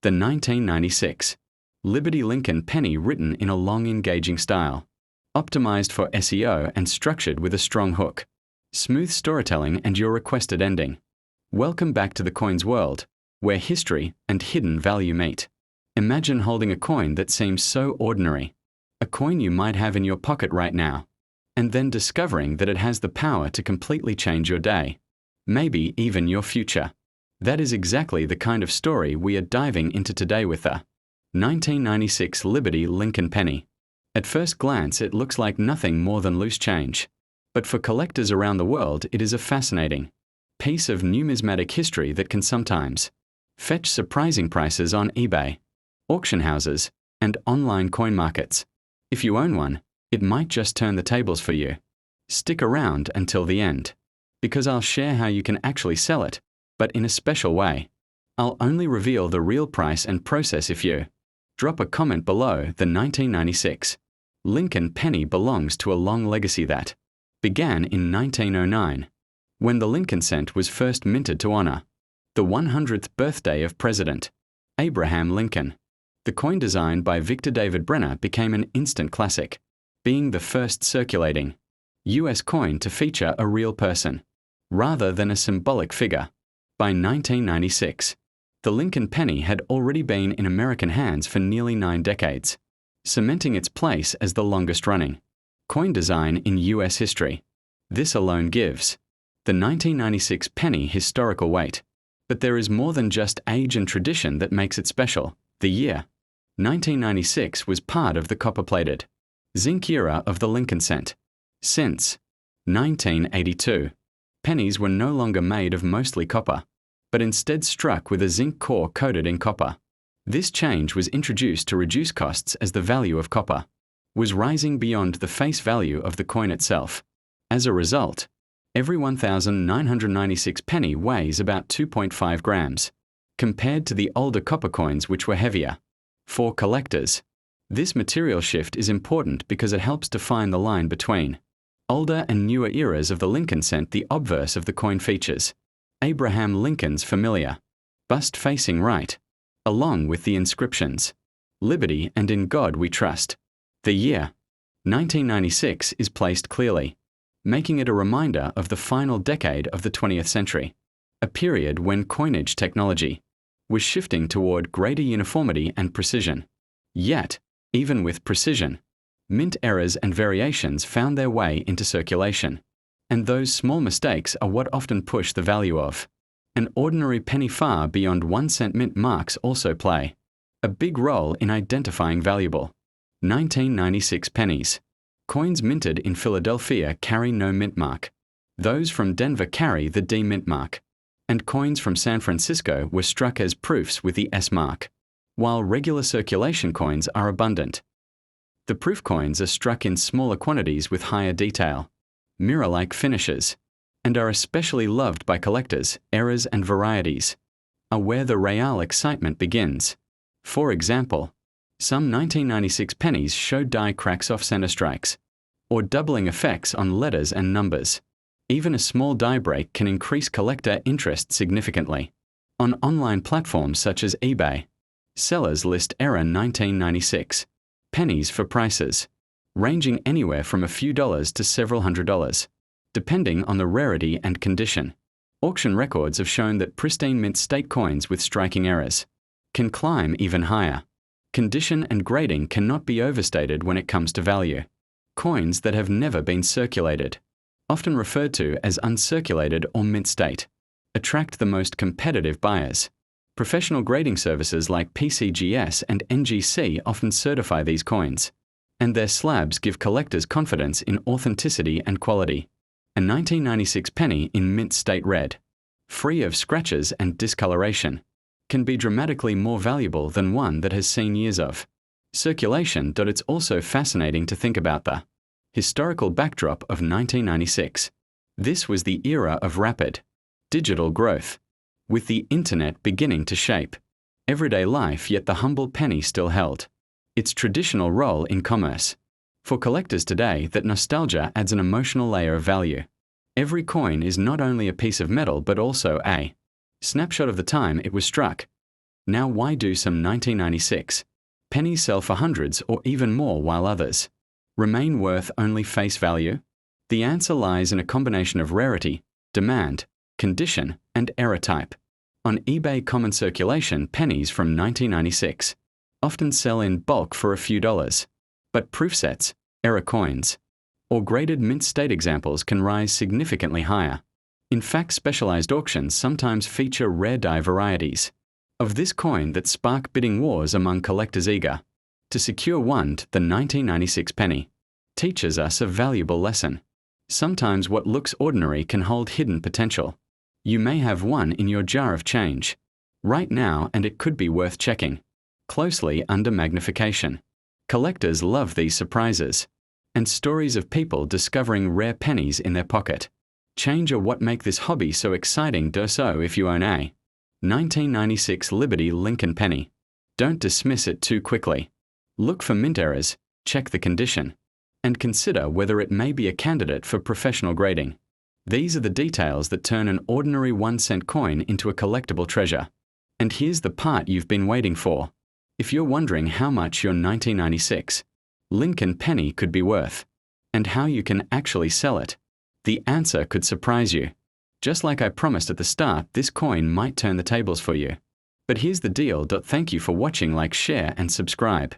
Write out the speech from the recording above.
The 1996 Liberty Lincoln.Penny, written in a long, engaging style. Optimized for SEO and structured with a strong hook. Smooth storytelling and your requested ending. Welcome back to the coin's world, where history and hidden value meet. Imagine holding a coin that seems so ordinary. A coin you might have in your pocket right now. And then discovering that it has the power to completely change your day. Maybe even your future. That is exactly the kind of story we are diving into today with the 1996 Liberty Lincoln.Penny. At first glance, it looks like nothing more than loose change. But for collectors around the world, it is a fascinating piece of numismatic history that can sometimes fetch surprising prices on eBay, auction houses, and online coin markets. If you own one, it might just turn the tables for you. Stick around until the end, because I'll share how you can actually sell it, but in a special way. I'll only reveal the real price and process if you drop a comment below. The 1996 Lincoln.Penny belongs to a long legacy that began in 1909, when the Lincoln cent was first minted to honor the 100th birthday of President Abraham Lincoln. The coin designed by Victor David Brenner became an instant classic, being the first circulating U.S. coin to feature a real person, rather than a symbolic figure. By 1996, the Lincoln.Penny had already been in American hands for nearly 9 decades, cementing its place as the longest-running coin design in U.S. history. This alone gives the 1996 penny historical weight. But there is more than just age and tradition that makes it special. The year 1996 was part of the copper-plated zinc era of the Lincoln cent. Since 1982, pennies were no longer made of mostly copper, but instead struck with a zinc core coated in copper. This change was introduced to reduce costs as the value of copper was rising beyond the face value of the coin itself. As a result, every 1,996 penny weighs about 2.5 grams, compared to the older copper coins which were heavier. For collectors, this material shift is important because it helps define the line between older and newer eras of the Lincoln cent. The obverse of the coin features Abraham Lincoln's familiar bust facing right, along with the inscriptions, "Liberty and in God we trust." The year 1996 is placed clearly, making it a reminder of the final decade of the 20th century, a period when coinage technology was shifting toward greater uniformity and precision. Yet, even with precision, mint errors and variations found their way into circulation. And those small mistakes are what often push the value of an ordinary penny far beyond 1 cent. Mint marks also play a big role in identifying valuable 1996 pennies. Coins minted in Philadelphia carry no mint mark. Those from Denver carry the D mint mark. And coins from San Francisco were struck as proofs with the S mark, while regular circulation coins are abundant. The proof coins are struck in smaller quantities with higher detail, mirror-like finishes, and are especially loved by collectors. Errors and varieties are where the real excitement begins. For example, some 1996 pennies show die cracks off center strikes, or doubling effects on letters and numbers. Even a small die break can increase collector interest significantly. On online platforms such as eBay, sellers list error 1996 pennies for prices ranging anywhere from a few dollars to several $100s, depending on the rarity and condition. Auction records have shown that pristine mint state coins with striking errors can climb even higher. Condition and grading cannot be overstated when it comes to value. Coins that have never been circulated, often referred to as uncirculated or mint state, attract the most competitive buyers. Professional grading services like PCGS and NGC often certify these coins, and their slabs give collectors confidence in authenticity and quality. A 1996 penny in mint state red, free of scratches and discoloration, can be dramatically more valuable than one that has seen years of circulation. It's also fascinating to think about the historical backdrop of 1996. This was the era of rapid digital growth, with the internet beginning to shape everyday life, yet the humble penny still held its traditional role in commerce. For collectors today, that nostalgia adds an emotional layer of value. Every coin is not only a piece of metal but also a snapshot of the time it was struck. Now why do some 1996 pennies sell for hundreds or even more while others remain worth only face value? The answer lies in a combination of rarity, demand, condition, and error type. On eBay common circulation, pennies from 1996 often sell in bulk for a few dollars, but proof sets, error coins, or graded mint state examples can rise significantly higher. In fact, specialized auctions sometimes feature rare die varieties of this coin that spark bidding wars among collectors eager to secure one. The 1996 penny teaches us a valuable lesson. Sometimes what looks ordinary can hold hidden potential. You may have one in your jar of change right now, and it could be worth checking closely under magnification. Collectors love these surprises and stories of people discovering rare pennies in their pocket. Change or what make this hobby so exciting? Do so if you own a 1996 Liberty Lincoln penny. Don't dismiss it too quickly. Look for mint errors, check the condition, and consider whether it may be a candidate for professional grading. These are the details that turn an ordinary 1-cent coin into a collectible treasure. And here's the part you've been waiting for. If you're wondering how much your 1996 Lincoln penny could be worth, and how you can actually sell it, the answer could surprise you. Just like I promised at the start, this coin might turn the tables for you. But here's the deal. Thank you for watching. Like, share, and subscribe.